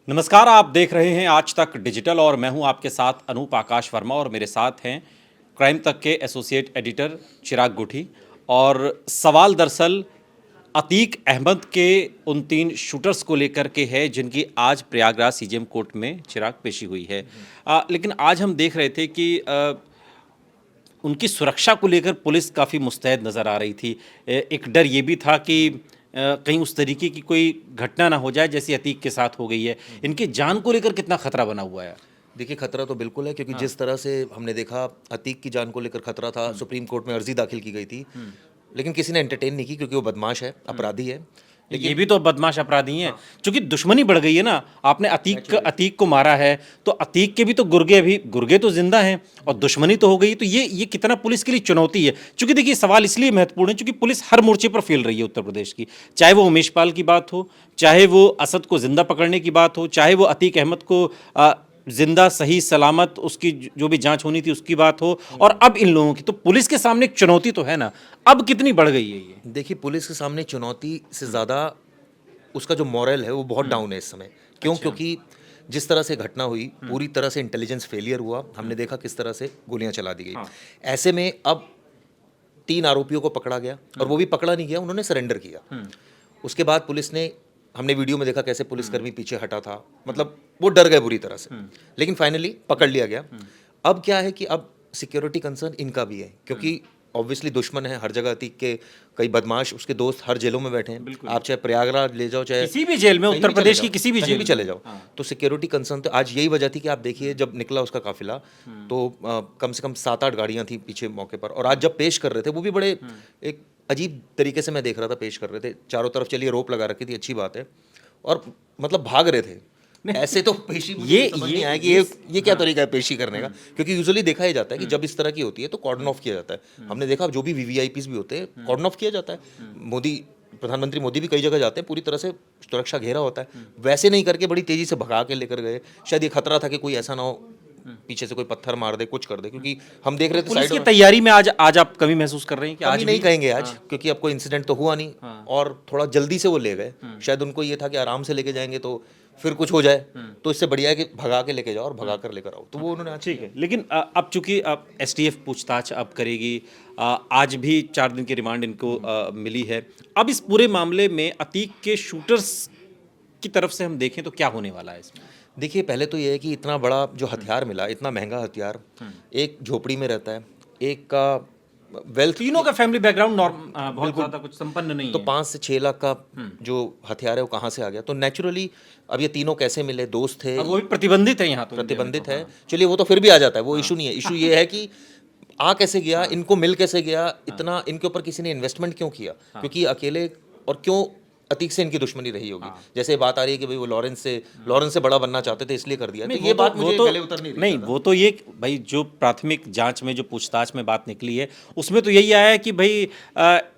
नमस्कार, आप देख रहे हैं आज तक डिजिटल और मैं हूं आपके साथ अनूप आकाश वर्मा और मेरे साथ हैं क्राइम तक के एसोसिएट एडिटर चिराग गुठी। और सवाल दरअसल अतीक अहमद के उन 3 शूटर्स को लेकर के है जिनकी आज प्रयागराज सीजेएम कोर्ट में चिराग पेशी हुई है। लेकिन आज हम देख रहे थे कि उनकी सुरक्षा को लेकर पुलिस काफ़ी मुस्तैद नज़र आ रही थी। एक डर ये भी था कि कहीं उस तरीके की कोई घटना ना हो जाए जैसी अतीक के साथ हो गई है। इनकी जान को लेकर कितना खतरा बना हुआ है? देखिए, खतरा तो बिल्कुल है क्योंकि जिस तरह से हमने देखा अतीक की जान को लेकर खतरा था। सुप्रीम कोर्ट में अर्जी दाखिल की गई थी, लेकिन किसी ने एंटरटेन नहीं की क्योंकि वो बदमाश है, अपराधी है। ये भी तो बदमाश अपराधी हैं। क्योंकि दुश्मनी बढ़ गई है ना। आपने अतीक को मारा है तो अतीक के भी तो गुर्गे तो जिंदा हैं और दुश्मनी तो हो गई। तो ये कितना पुलिस के लिए चुनौती है। क्योंकि देखिए, सवाल इसलिए महत्वपूर्ण है क्योंकि पुलिस हर मोर्चे पर फेल रही है उत्तर प्रदेश की। चाहे वो उमेश पाल की बात हो, चाहे वो असद को जिंदा पकड़ने की बात हो, चाहे वो अतीक अहमद को जिंदा सही सलामत उसकी जो भी जांच होनी थी उसकी बात हो, और अब इन लोगों की। तो पुलिस के सामने एक चुनौती तो है ना। अब कितनी बढ़ गई है ये? देखिए, पुलिस के सामने चुनौती से ज़्यादा उसका जो मॉरल है वो बहुत डाउन है इस समय। क्यों? क्योंकि जिस तरह से घटना हुई, पूरी तरह से इंटेलिजेंस फेलियर हुआ। हमने देखा किस तरह से गोलियां चला दी गई। ऐसे में अब 3 आरोपियों को पकड़ा गया और वो भी पकड़ा नहीं गया, उन्होंने सरेंडर किया। उसके बाद पुलिस ने, हमने वीडियो में देखा कैसे पुलिसकर्मी पीछे हटा था, मतलब वो डर गए बुरी तरह से। लेकिन फाइनली पकड़ लिया गया। अब क्या है कि अब सिक्योरिटी कंसर्न इनका भी है क्योंकि ऑब्वियसली दुश्मन है हर जगह। अतीक के कई बदमाश, उसके दोस्त हर जेलों में बैठे हैं। आप चाहे प्रयागराज ले जाओ, चाहे किसी भी जेल में, उत्तर प्रदेश की किसी भी कहीं जेल भी में चले जाओ। तो सिक्योरिटी कंसर्न तो आज यही वजह थी कि आप देखिए जब निकला उसका काफिला तो कम से कम 7-8 गाड़ियां थी पीछे मौके पर। और आज जब पेश कर रहे थे वो भी बड़े एक अजीब तरीके से मैं देख रहा था पेश कर रहे थे। चारों तरफ चलिए रोप लगा रखी थी, अच्छी बात है, और मतलब भाग रहे थे। ऐसे तो पेशी मुझे समझ नहीं आया कि ये क्या तरीका है पेशी करने का। क्योंकि यूजुअली देखा ही जाता है कि जब इस तरह की होती है तो कॉर्डन ऑफ किया जाता है। हमने देखा जो भी वीवीआईपीज भी होते हैं कॉर्डन ऑफ किया जाता है। मोदी, प्रधानमंत्री मोदी भी कई जगह जाते हैं, पूरी तरह से सुरक्षा घेरा होता है। वैसे नहीं करके बड़ी तेजी से भगा के लेकर गए। शायद ये खतरा था कि कोई ऐसा ना हो पीछे से कोई पत्थर मार दे, कुछ कर दे। क्योंकि हम देख रहे थे पुलिस साइड की तैयारी में आज आप कमी महसूस कर रहे हैं कि आज नहीं भी? कहेंगे आज, क्योंकि अब कोई इंसिडेंट तो हुआ नहीं और थोड़ा जल्दी से वो ले गए। शायद उनको ये था कि आराम से लेके जाएंगे तो फिर कुछ हो जाए, तो इससे बढ़िया है कि भगा के लेके जाओ और भगा कर लेकर आओ। तो वो उन्होंने आज ठीक है। लेकिन अब चूंकि अब एसटीएफ पूछताछ अब करेगी, आज भी 4 दिन की रिमांड इनको मिली है। अब इस पूरे मामले में अतीक के शूटर्स की तरफ से हम देखें तो क्या होने वाला है इसमें? देखिए, पहले तो ये है कि इतना बड़ा जो हथियार मिला, इतना महंगा हथियार, एक झोपड़ी में रहता है, एक का वेल्थ, तीनों का फैमिली बैकग्राउंड बहुत ज़्यादा कुछ संपन्न नहीं तो है। 5 से 6 लाख का जो हथियार है वो कहाँ से आ गया? तो नेचुरली अब ये तीनों कैसे मिले? दोस्त थे, और वो भी प्रतिबंधित है यहाँ तो, इंडिया में प्रतिबंधित तो। है। चलिए वो तो फिर भी आ जाता है, वो इशू नहीं है। इशू ये है कि आ कैसे गया, इनको मिल कैसे गया, इतना इनके ऊपर किसी ने इन्वेस्टमेंट क्यों किया? क्योंकि अकेले, और क्यों अतीक से इनकी दुश्मनी रही होगी। जैसे बात आ रही है कि भाई वो लॉरेंस से बड़ा बनना चाहते थे इसलिए कर दिया। तो ये बात मुझे पहले उतर नहीं रही। नहीं, वो तो ये भाई जो प्राथमिक जांच में जो पूछताछ में बात निकली है उसमें तो यही आया है कि भाई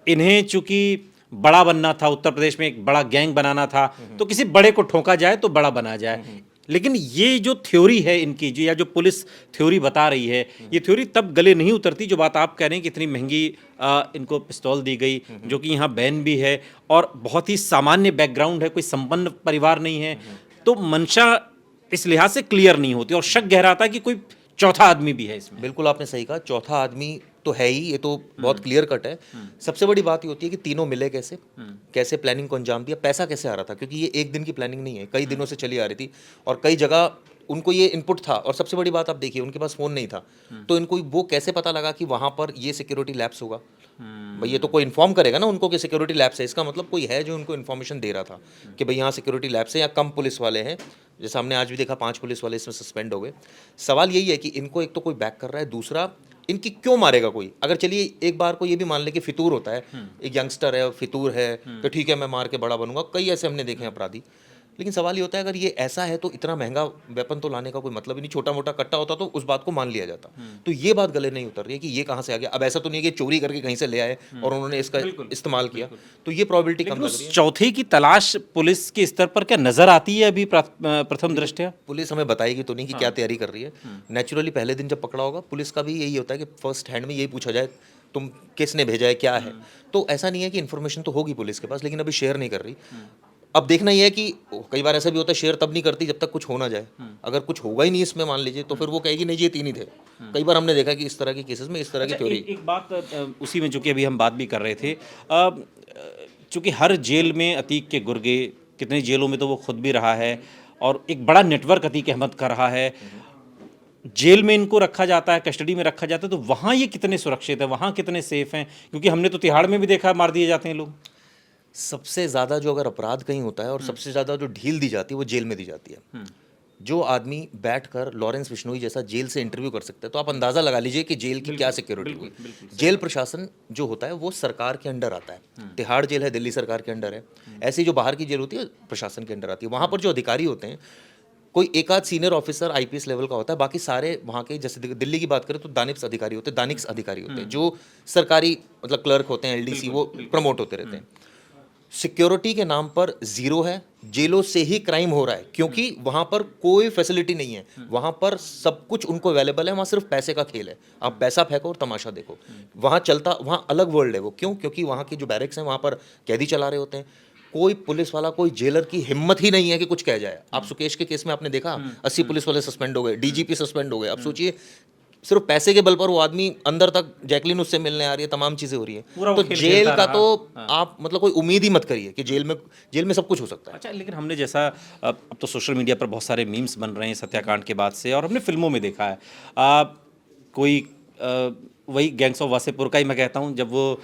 इन्हें चूंकि बड़ा बनना था, उत्तर प्रदेश में एक बड़ा गैंग बनाना था, तो किसी बड़े को ठोका जाए तो बड़ा बना जाए। लेकिन ये जो थ्योरी है इनकी, जो या जो पुलिस थ्योरी बता रही है, ये थ्योरी तब गले नहीं उतरती जो बात आप कह रहे हैं कि इतनी महंगी इनको पिस्तौल दी गई, जो कि यहाँ बैन भी है और बहुत ही सामान्य बैकग्राउंड है, कोई संपन्न परिवार नहीं है। तो मंशा इस लिहाज से क्लियर नहीं होती और शक गहराता है कि कोई चौथा आदमी भी है इसमें। बिल्कुल आपने सही कहा, चौथा आदमी तो है ही, ये तो बहुत क्लियर कट है। सबसे बड़ी बात ये होती है कि तीनों मिले कैसे, कैसे प्लानिंग को अंजाम दिया, पैसा कैसे आ रहा था। क्योंकि ये एक दिन की प्लानिंग नहीं है, कई दिनों से चली आ रही थी और कई जगह उनको ये इनपुट था। और सबसे बड़ी बात आप देखिए, उनके पास फ़ोन नहीं था, तो इनको वो कैसे पता लगा कि वहाँ पर ये सिक्योरिटी लैप्स होगा? भाई ये तो कोई इन्फॉर्म करेगा ना उनको कि सिक्योरिटी लैप्स है। इसका मतलब कोई है जो उनको इन्फॉर्मेशन दे रहा था कि भाई यहाँ सिक्योरिटी लैप्स है, या कम पुलिस वाले हैं। जैसे हमने आज भी देखा 5 पुलिस वाले इसमें सस्पेंड हो गए। सवाल यही है कि इनको एक तो कोई बैक कर रहा है, दूसरा इनकी क्यों मारेगा कोई? अगर चलिए एक बार को ये भी मान ले कि फितूर होता है, एक यंगस्टर है, फितूर है, तो ठीक है मैं मार के बड़ा बनूंगा। कई ऐसे हमने देखे हैं अपराधी। लेकिन सवाल ये होता है अगर ये ऐसा है तो इतना महंगा वेपन तो लाने का कोई मतलब ही नहीं। छोटा मोटा कट्टा होता तो उस बात को मान लिया जाता। तो ये बात गले नहीं उतर रही है कि ये कहाँ से आ गया। अब ऐसा तो नहीं है कि चोरी करके कहीं से ले आए और उन्होंने इसका इस्तेमाल किया, तो ये प्रॉबिलिटी कम लग रही है। चौथे की तलाश पुलिस के स्तर पर क्या नजर आती है अभी प्रथम दृष्टया? पुलिस हमें बताएगी तो नहीं कि क्या तैयारी कर रही है। नेचुरली पहले दिन जब पकड़ा होगा, पुलिस का भी यही होता है कि फर्स्ट हैंड में यही पूछा जाए तुम किसने भेजा है, क्या है। तो ऐसा नहीं है कि इन्फॉर्मेशन तो होगी पुलिस के पास, लेकिन अभी शेयर नहीं कर रही। अब देखना ये है कि कई बार ऐसा भी होता है शेयर तब नहीं करती जब तक कुछ हो ना जाए। अगर कुछ होगा ही नहीं इसमें मान लीजिए तो फिर वो कहेगी नहीं जी ये 3 ही थे। कई बार हमने देखा कि इस तरह के केसेस में इस तरह की अच्छा, थ्योरी। एक बात उसी में चूंकि अभी हम बात भी कर रहे थे, चूंकि हर जेल में अतीक के गुर्गे, कितनी जेलों में तो वो खुद भी रहा है और एक बड़ा नेटवर्क अतीक अहमद का रहा है। जेल में इनको रखा जाता है, कस्टडी में रखा जाता है, तो वहाँ ये कितने सुरक्षित है, वहाँ कितने सेफ हैं? क्योंकि हमने तो तिहाड़ में भी देखा है, मार दिए जाते हैं लोग। सबसे ज़्यादा जो अगर अपराध कहीं होता है और सबसे ज़्यादा जो ढील दी जाती है वो जेल में दी जाती है। जो आदमी बैठकर लॉरेंस बिश्नोई जैसा जेल से इंटरव्यू कर सकता है तो आप अंदाज़ा लगा लीजिए कि जेल की क्या सिक्योरिटी हुई। जेल प्रशासन जो होता है वो सरकार के अंडर आता है। तिहाड़ जेल है दिल्ली सरकार के अंडर है। ऐसी जो बाहर की जेल होती है प्रशासन के अंडर आती है। वहाँ पर जो अधिकारी होते हैं कोई एक आध सीनियर ऑफिसर आईपीएस लेवल का होता है, बाकी सारे वहाँ के, जैसे दिल्ली की बात करें तो दानिश अधिकारी होते हैं, दानिश अधिकारी होते हैं जो सरकारी मतलब क्लर्क होते हैं, एलडीसी, वो प्रमोट होते रहते हैं। सिक्योरिटी के नाम पर जीरो है। जेलों से ही क्राइम हो रहा है क्योंकि वहां पर कोई फैसिलिटी नहीं है। वहां पर सब कुछ उनको अवेलेबल है। वहां सिर्फ पैसे का खेल है। आप पैसा फेंको और तमाशा देखो। वहां चलता, वहां अलग वर्ल्ड है वो। क्यों? क्योंकि वहां की जो बैरिक्स हैं वहां पर कैदी चला रहे होते हैं। कोई पुलिस वाला, कोई जेलर की हिम्मत ही नहीं है कि कुछ कह जाए। आप सुकेश के केस में आपने देखा 80 पुलिस वाले सस्पेंड हो गए, डीजीपी सस्पेंड हो गए। अब सोचिए सिर्फ पैसे के बल पर वो आदमी अंदर तक, जैकलिन उससे मिलने आ रही है, तमाम चीजें हो रही पूरा है। वो तो खेल जेल खेलता का रहा। तो आप मतलब कोई उम्मीद ही मत करिए कि जेल में सब कुछ हो सकता है। अच्छा, लेकिन हमने जैसा अब तो सोशल मीडिया पर बहुत सारे मीम्स बन रहे हैं सत्याकांड के बाद से, और हमने फिल्मों में देखा है। कोई वही गैंग्स ऑफ वासेपुर का ही मैं कहता हूँ, जब वो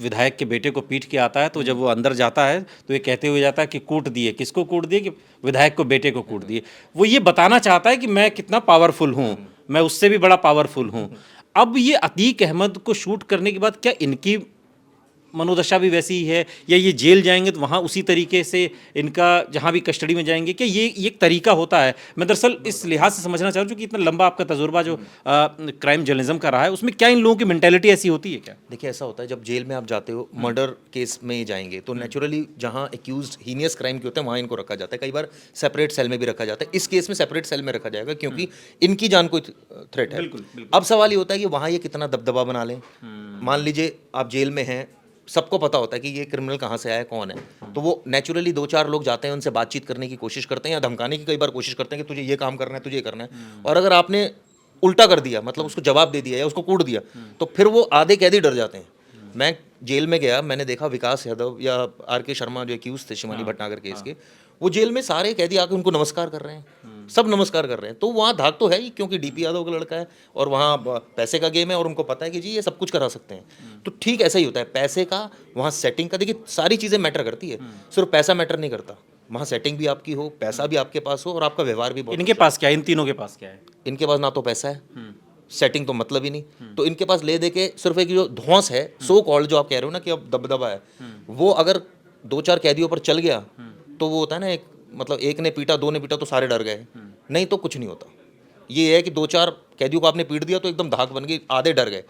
विधायक के बेटे को पीट के आता है तो जब वो अंदर जाता है तो ये कहते हुए जाता है कि कूट दिए। किसको कूट दिए? कि विधायक को, बेटे को कूट दिए। वो ये बताना चाहता है कि मैं कितना पावरफुल हूँ, मैं उससे भी बड़ा पावरफुल हूँ। अब ये अतीक अहमद को शूट करने के बाद क्या इनकी मनोदशा भी वैसी ही है, या ये जेल जाएंगे तो वहाँ उसी तरीके से इनका, जहाँ भी कस्टडी में जाएंगे, क्या ये एक तरीका होता है? मैं दरअसल इस लिहाज से समझना चाह रहा हूँ कि इतना लंबा आपका तजुर्बा जो क्राइम जर्नलिज्म का रहा है, उसमें क्या इन लोगों की मेंटेलिटी ऐसी होती है क्या? देखिए ऐसा होता है जब जेल में आप जाते हो, मर्डर केस में जाएंगे तो नेचुरली जहाँ एक्यूज हीनियस क्राइम के होते हैं वहाँ इनको रखा जाता है। कई बार सेपरेट सेल में भी रखा जाता है। इस केस में सेपरेट सेल में रखा जाएगा क्योंकि इनकी जान को थ्रेट है। अब सवाल ये होता है कि वहाँ ये कितना दबदबा बना लें। मान लीजिए आप जेल में हैं, सबको पता होता है कि ये क्रिमिनल कहाँ से आया है, कौन है, तो वो नेचुरली 2-4 लोग जाते हैं, उनसे बातचीत करने की कोशिश करते हैं या धमकाने की कई बार कोशिश करते हैं कि तुझे ये काम करना है, तुझे ये करना है। और अगर आपने उल्टा कर दिया, मतलब उसको जवाब दे दिया या उसको कूट दिया, तो फिर वो आधे कैदी डर जाते हैं। मैं जेल में गया, मैंने देखा विकास यादव या आर.के. शर्मा जो एक्यूज थे शिवानी भटनागर केस के, वो जेल में सारे कैदी आके उनको नमस्कार कर रहे हैं, सब नमस्कार कर रहे हैं। तो वहाँ धाक तो है ही क्योंकि डीपी यादव का लड़का है और वहाँ पैसे का गेम है और उनको पता है कि जी ये सब कुछ करा सकते हैं। तो ठीक ऐसा ही होता है, पैसे का, वहाँ सेटिंग का। देखिए सारी चीज़ें मैटर करती है, सिर्फ पैसा मैटर नहीं करता। वहाँ सेटिंग भी आपकी हो, पैसा भी आपके पास हो और आपका व्यवहार भी बहुत। इनके पास क्या है? इन तीनों के पास क्या है? इनके पास ना तो पैसा है, सेटिंग तो मतलब ही नहीं। तो इनके पास ले दे के सिर्फ एक जो धौंस है, सो कॉल्ड, जो आप कह रहे हो ना कि अब दबदबा है, वो अगर 2-4 कैदियों पर चल गया तो वो होता है ना, एक मतलब एक ने पीटा, 2 ने पीटा तो सारे डर गए, नहीं तो कुछ नहीं होता। ये है कि 2-4 कैदियों को आपने पीट दिया तो एकदम धाक बन गई, आधे डर गए।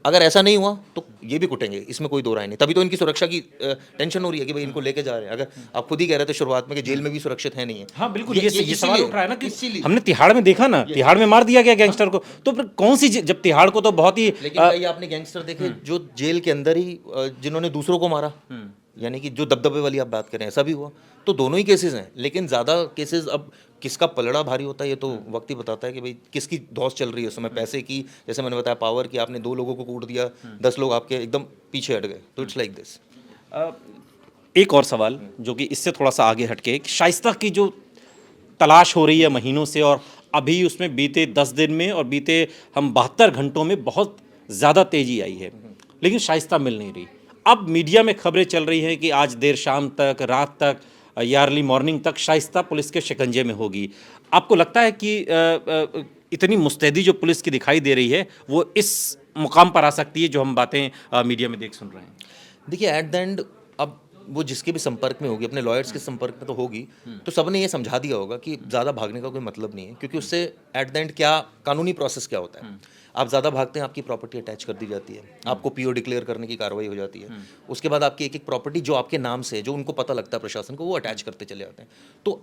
अगर ऐसा नहीं हुआ तो ये भी कुटेंगे, इसमें कोई दो राय नहीं। तभी तो इनकी सुरक्षा की टेंशन हो रही है कि भाई इनको लेके जा रहे हैं। अगर आप खुद ही कह रहे थे शुरुआत में कि जेल में भी सुरक्षित है नहीं है। हाँ बिल्कुल, ये सवाल इसीलिए- उठ रहा है ना कि इसीलिए। हमने तिहाड़ में देखा ना, तिहाड़ में मार दिया गया गैंगस्टर को, तो फिर कौन सी जब तिहाड़ को तो बहुत ही लेकिन कई आपने गैंगस्टर देखे जो जेल के अंदर ही जिन्होंने दूसरों को मारा, यानी कि जो दबदबे वाली आप बात करें, ऐसा भी हुआ। तो दोनों ही केसेस हैं, लेकिन ज़्यादा केसेस अब किसका पलड़ा भारी होता है ये तो वक्त ही बताता है कि भाई किसकी धौंस चल रही है उस समय। पैसे की, जैसे मैंने बताया, पावर की, आपने 2 लोगों को कूट दिया, 10 लोग आपके एकदम पीछे हट गए। तो इट्स लाइक दिस। एक और सवाल जो कि इससे थोड़ा सा आगे हटके, शाइस्ता की जो तलाश हो रही है महीनों से, और अभी उसमें बीते 10 दिन में और बीते हम 72 घंटों में बहुत ज़्यादा तेज़ी आई है, लेकिन शाइस्ता मिल नहीं रही। अब मीडिया में खबरें चल रही हैं कि आज देर शाम तक, रात तक या अर्ली मॉर्निंग तक शाइस्ता पुलिस के शिकंजे में होगी। आपको लगता है कि इतनी मुस्तैदी जो पुलिस की दिखाई दे रही है वो इस मुकाम पर आ सकती है जो हम बातें मीडिया में देख सुन रहे हैं? देखिए एट द एंड अब वो जिसके भी संपर्क में होगी, अपने लॉयर्स के संपर्क में तो होगी, तो सबने ये समझा दिया होगा कि ज़्यादा भागने का कोई मतलब नहीं है। क्योंकि उससे एट द एंड क्या कानूनी प्रोसेस क्या होता है, आप ज़्यादा भागते हैं आपकी प्रॉपर्टी अटैच कर दी जाती है, आपको पीओ डिक्लेयर करने की कार्रवाई हो जाती है। उसके बाद आपकी एक एक प्रॉपर्टी जो आपके नाम से, जो उनको पता लगता है प्रशासन को, वो अटैच करते चले जाते हैं। तो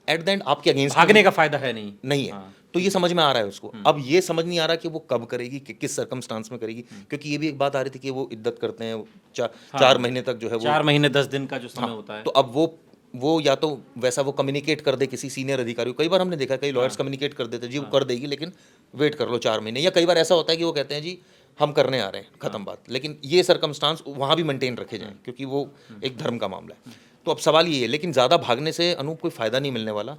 एट द एंड आपके अगेंस्ट भागने का फायदा है नहीं है। तो ये समझ में आ रहा है उसको। अब ये समझ नहीं आ रहा कि वो कब करेगी, किस सर्कमस्टांस में करेगी। क्योंकि ये भी एक बात आ रही थी कि वो इद्दत करते हैं, 4 महीने तक जो है वो 4 महीने 10 दिन का जो समय होता है। तो अब वो वो या तो वैसा वो कम्युनिकेट कर दे किसी सीनियर अधिकारी को। कई बार हमने देखा कई लॉयर्स कम्युनिकेट कर देते जी वो कर देगी लेकिन वेट कर लो 4 महीने, या कई बार ऐसा होता है कि वो कहते हैं जी हम करने आ रहे हैं, खत्म बात। लेकिन ये सर्कमस्टांस वहाँ भी मेंटेन रखे जाएं क्योंकि वो एक धर्म का मामला है। तो अब सवाल ये है, लेकिन ज़्यादा भागने से अनूप कोई फ़ायदा नहीं मिलने वाला।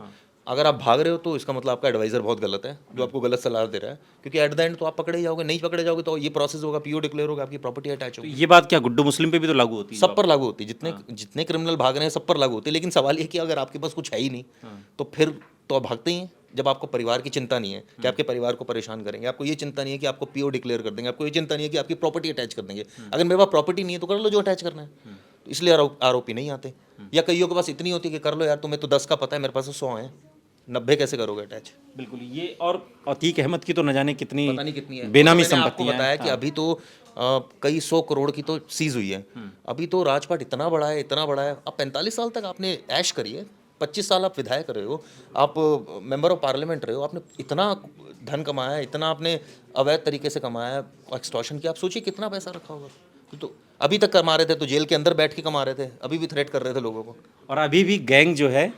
अगर आप भाग रहे हो तो इसका मतलब आपका एडवाइज़र बहुत गलत है जो आपको गलत सलाह दे रहा है, क्योंकि एट द एंड तो आप पकड़े जाओगे, नहीं पकड़े जाओगे तो ये प्रोसेस होगा, पीओ डिक्लेयर होगा, आपकी प्रॉपर्टी अटैच होगी। ये बात क्या गुड्डू मुस्लिम पे भी तो लागू होती है? सब पर लागू होती है, जितने क्रिमिनल भाग रहे हैं सब पर लागू होती है। लेकिन सवाल ये कि अगर आपके पास कुछ है ही नहीं तो फिर तो आप भागते ही हैं। जब आपको परिवार की चिंता नहीं है कि आपके परिवार को परेशान करेंगे, आपको ये चिंता नहीं है कि आपको पीओ डिक्लेयर कर देंगे, आपको ये चिंता नहीं है कि आपकी प्रॉपर्टी अटैच कर देंगे। अगर मेरे पास प्रॉपर्टी नहीं है तो कर लो जो अटैच करना है। तो इसलिए आरोपी नहीं आते। या कईयों के पास इतनी होती है कि कर लो यार, तुम्हें तो 10 का पता है, मेरे पास तो 100 है, 90 कैसे करोगे अटैच? बिल्कुल। ये और अतीक अहमद की तो न जाने कितनी पता नहीं कितनी है। बेनामी तो मैंने आपको संपत्तियां बताया हैं। कि अभी तो कई 100 करोड़ की तो सीज हुई है। अभी तो राजपाट इतना बड़ा है, इतना बड़ा है। अब 45 साल तक आपने ऐश करी है, 25 साल आप विधायक रहे हो, आप मेंबर ऑफ पार्लियामेंट रहे हो, आपने इतना धन कमाया है, इतना आपने अवैध तरीके से कमाया है, एक्सटॉर्शन किया। आप सोचिए कितना पैसा रखा होगा। तो अभी तक कमा रहे थे तो जेल के अंदर बैठ के कमा रहे थे, अभी भी थ्रेट कर रहे थे लोगों को। और अभी भी गैंग जो है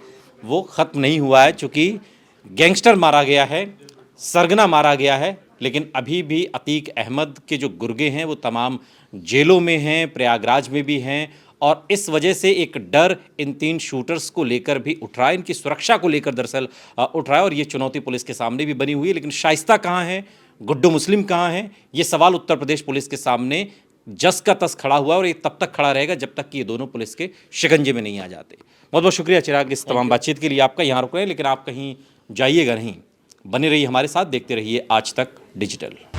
वो ख़त्म नहीं हुआ है, चूँकि गैंगस्टर मारा गया है, सरगना मारा गया है, लेकिन अभी भी अतीक अहमद के जो गुर्गे हैं वो तमाम जेलों में हैं, प्रयागराज में भी हैं। और इस वजह से एक डर इन 3 शूटर्स को लेकर भी उठ रहा है, इनकी सुरक्षा को लेकर दरअसल उठ रहा है। और ये चुनौती पुलिस के सामने भी बनी हुई है। लेकिन शाइस्ता कहाँ है, गुड्डू मुस्लिम कहाँ है, ये सवाल उत्तर प्रदेश पुलिस के सामने जस का तस खड़ा हुआ है। और ये तब तक खड़ा रहेगा जब तक कि ये दोनों पुलिस के शिकंजे में नहीं आ जाते। बहुत बहुत शुक्रिया चिराग इस तमाम बातचीत के लिए आपका। यहाँ रुक रहे हैं लेकिन आप कहीं जाइएगा नहीं, बने रहिए हमारे साथ, देखते रहिए आज तक डिजिटल।